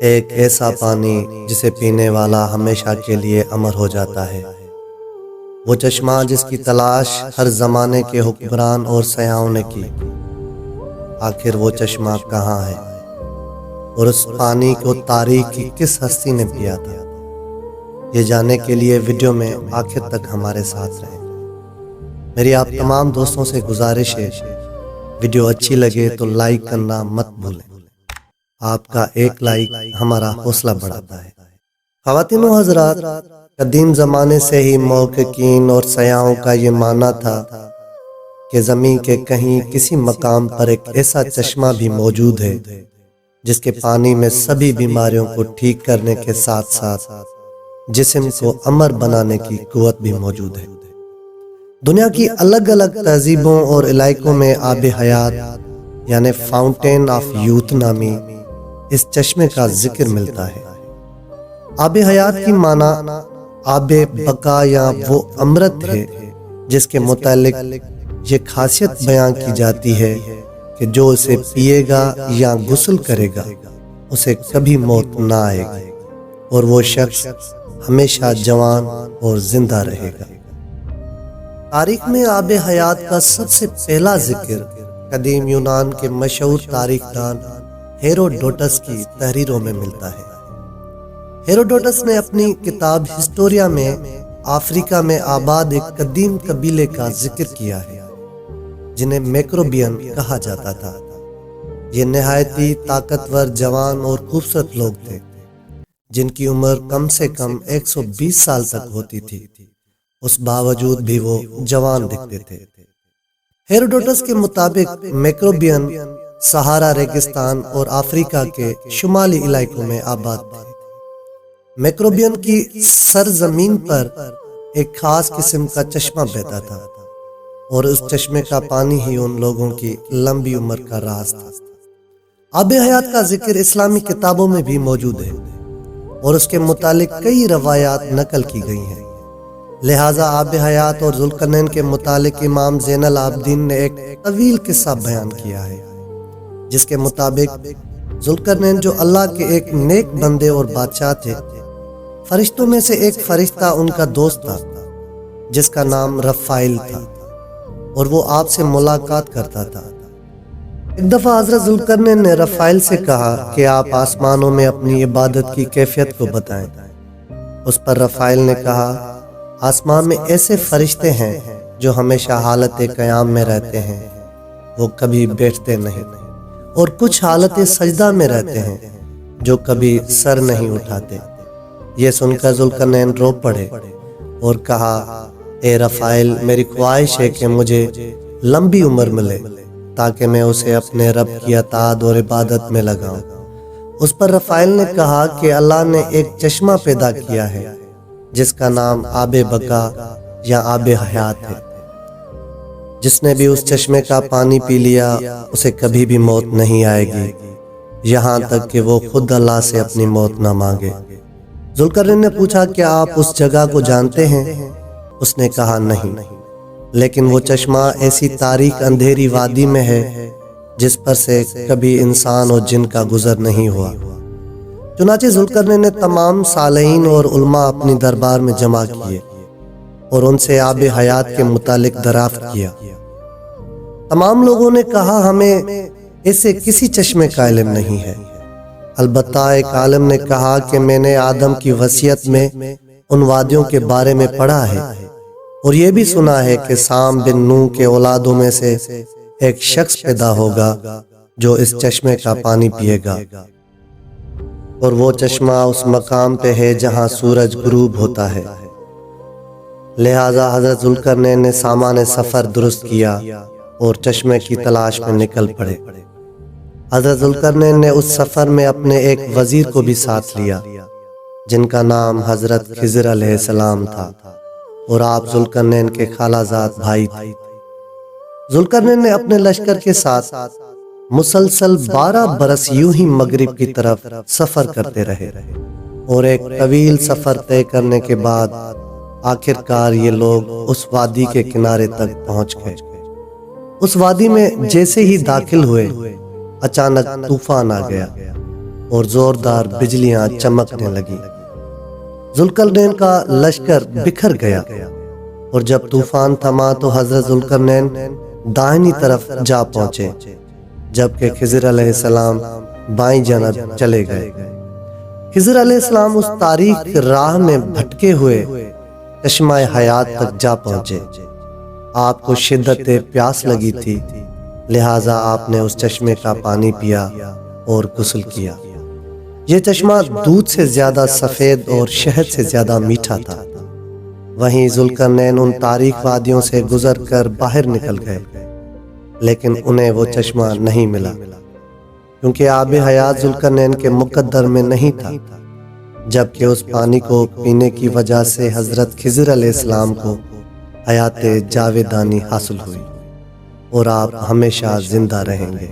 ایک ایسا پانی جسے پینے والا ہمیشہ کے لیے امر ہو جاتا ہے، وہ چشمہ جس کی تلاش ہر زمانے کے حکمران اور سیاحوں نے کی۔ آخر وہ چشمہ کہاں ہے اور اس پانی کو تاریخ کی کس ہستی نے پیا تھا؟ یہ جاننے کے لیے ویڈیو میں آخر تک ہمارے ساتھ رہیں۔ میری آپ تمام دوستوں سے گزارش ہے، ویڈیو اچھی لگے تو لائک کرنا مت بھولیں۔ آپ کا ایک لائک ہمارا حوصلہ بڑھاتا ہے۔ خواتین و حضرات، قدیم زمانے سے ہی محققین اور سیاحوں کا یہ ماننا تھا کہ زمین کے کہیں کسی مقام پر ایک ایسا چشمہ بھی موجود ہے جس کے پانی میں سبھی بیماریوں کو ٹھیک کرنے کے ساتھ ساتھ جسم کو امر بنانے کی قوت بھی موجود ہے۔ دنیا کی الگ الگ تہذیبوں اور علاقوں میں آب حیات یعنی فاؤنٹین آف یوتھ نامی اس چشمے کا ذکر ملتا ہے۔ آب حیات کی معنی آب بقا یا وہ امرت ہے جس کے متعلق یہ خاصیت بیان کی جاتی ہے کہ جو اسے پیے گا یا غسل کرے گا اسے کبھی موت نہ آئے گی اور وہ شخص ہمیشہ جوان اور زندہ رہے گا۔ تاریخ میں آب حیات کا سب سے پہلا ذکر قدیم یونان کے مشہور تاریخ دان ہیروڈوٹس کی تحریروں میں ملتا ہے۔ ہیروڈوٹس نے اپنی کتاب ہسٹوریا میں افریقہ میں آباد ایک قدیم قبیلے کا ذکر کیا ہے جنہیں میکروبین کہا جاتا تھا۔ یہ نہایتی طاقتور، جوان اور خوبصورت لوگ تھے جن کی عمر کم سے کم 120 سال تک ہوتی تھی، اس باوجود بھی وہ جوان دکھتے تھے۔ ہیروڈوٹس کے مطابق میکروبین سہارا ریگستان اور افریقہ کے شمالی علاقوں میں آباد تھے۔ میکروبین کی سرزمین پر ایک خاص قسم کا چشمہ بہتا تھا اور اس چشمے کا پانی ہی ان لوگوں کی لمبی عمر کا راز تھا۔ آب حیات کا ذکر اسلامی کتابوں میں بھی موجود ہے اور اس کے متعلق کئی روایات نقل کی گئی ہیں۔ لہٰذا آب حیات اور ذوالقرنین کے متعلق امام زین العابدین نے ایک طویل قصہ بیان کیا ہے جس کے مطابق ذوالقرنین جو اللہ کے ایک نیک بندے اور بادشاہ تھے، فرشتوں میں سے ایک فرشتہ ان کا دوست تھا جس کا نام رفائل تھا اور وہ آپ سے ملاقات کرتا تھا۔ ایک دفعہ حضرت ذوالقرنین نے رفائل سے کہا کہ آپ آسمانوں میں اپنی عبادت کی کیفیت کو بتائیں۔ اس پر رفائل نے کہا، آسمان میں ایسے فرشتے ہیں جو ہمیشہ حالت قیام میں رہتے ہیں، وہ کبھی بیٹھتے نہیں، اور کچھ حالت سجدہ میں رہتے ہیں جو کبھی سر نہیں اٹھاتے۔ یہ سن کر ذوالقرنین رو پڑے اور کہا، اے رفائل، میری خواہش ہے کہ مجھے لمبی عمر ملے تاکہ میں اسے اپنے رب کی اطاعت اور عبادت میں لگاؤں۔ اس پر رفائل نے کہا کہ اللہ نے ایک چشمہ پیدا کیا ہے جس کا نام آب بقا یا آب حیات ہے۔ جس نے بھی اس چشمے کا پانی پی لیا اسے کبھی بھی موت نہیں آئے گی یہاں تک کہ وہ خود اللہ سے اپنی موت نہ مانگے۔ ذوالقرنین نے پوچھا، کیا آپ اس جگہ کو جانتے ہیں؟ اس نے کہا، نہیں، لیکن وہ چشمہ ایسی تاریک اندھیری وادی میں ہے جس پر سے کبھی انسان اور جن کا گزر نہیں ہوا۔ چنانچہ ذوالقرنین نے تمام صالحین اور علماء اپنی دربار میں جمع کیے اور ان سے آب حیات کے متعلق دریافت کیا۔ تمام لوگوں نے کہا، ہمیں ایسے کسی چشمے کا علم نہیں ہے، البتہ ایک عالم نے کہا کہ میں نے آدم کی وصیت میں ان وادیوں کے بارے میں پڑھا ہے اور یہ بھی سنا ہے کہ سام بن نوح کے اولادوں میں سے ایک شخص پیدا ہوگا جو اس چشمے کا پانی پیے گا، اور وہ چشمہ اس مقام پہ ہے جہاں سورج غروب ہوتا ہے۔ لہٰذا حضرت ذوالقرنین نے سامان سفر درست کیا اور چشمے کی تلاش میں نکل پڑے۔ حضرت ذوالقرنین نے اس سفر میں اپنے ایک وزیر کو بھی ساتھ لیا جن کا نام حضرت خضر علیہ السلام تھا اور آپ ذوالقرنین کے خالہ زاد بھائی تھے۔ ذوالقرنین نے اپنے لشکر کے ساتھ مسلسل 12 برس یوں ہی مغرب کی طرف سفر کرتے رہے اور ایک طویل سفر طے کرنے کے بعد آخرکار یہ لوگ اس وادی کے کنارے تک پہنچ گئے۔ اس وادی میں جیسے ہی داخل ہوئے اچانک طوفان آ گیا اور زوردار بجلیاں چمکنے لگی۔ ذوالقرنین کا لشکر بکھر گیا، اور جب طوفان تھما تو حضرت ذوالقرنین دائنی طرف جا پہنچے، جبکہ خضر علیہ السلام بائیں جانب چلے گئے۔ خضر علیہ السلام اس تاریک راہ میں بھٹکے ہوئے چشمہ حیات تک جا پہنچے۔ آپ کو شدت پیاس لگی تھی، لہٰذا آپ نے اس چشمے کا پانی پیا اور غسل کیا۔ یہ چشمہ دودھ سے زیادہ سفید اور شہد سے زیادہ میٹھا تھا۔ وہیں ذوالقرنین ان تاریک وادیوں سے گزر کر باہر نکل گئے، لیکن انہیں وہ چشمہ نہیں ملا، کیونکہ آب حیات ذوالقرنین کے مقدر میں نہیں تھا، جبکہ اس پانی کو پینے کی وجہ سے حضرت خضر علیہ السلام کو حیات جاویدانی حاصل ہوئی، اور آپ ہمیشہ زندہ رہیں گے۔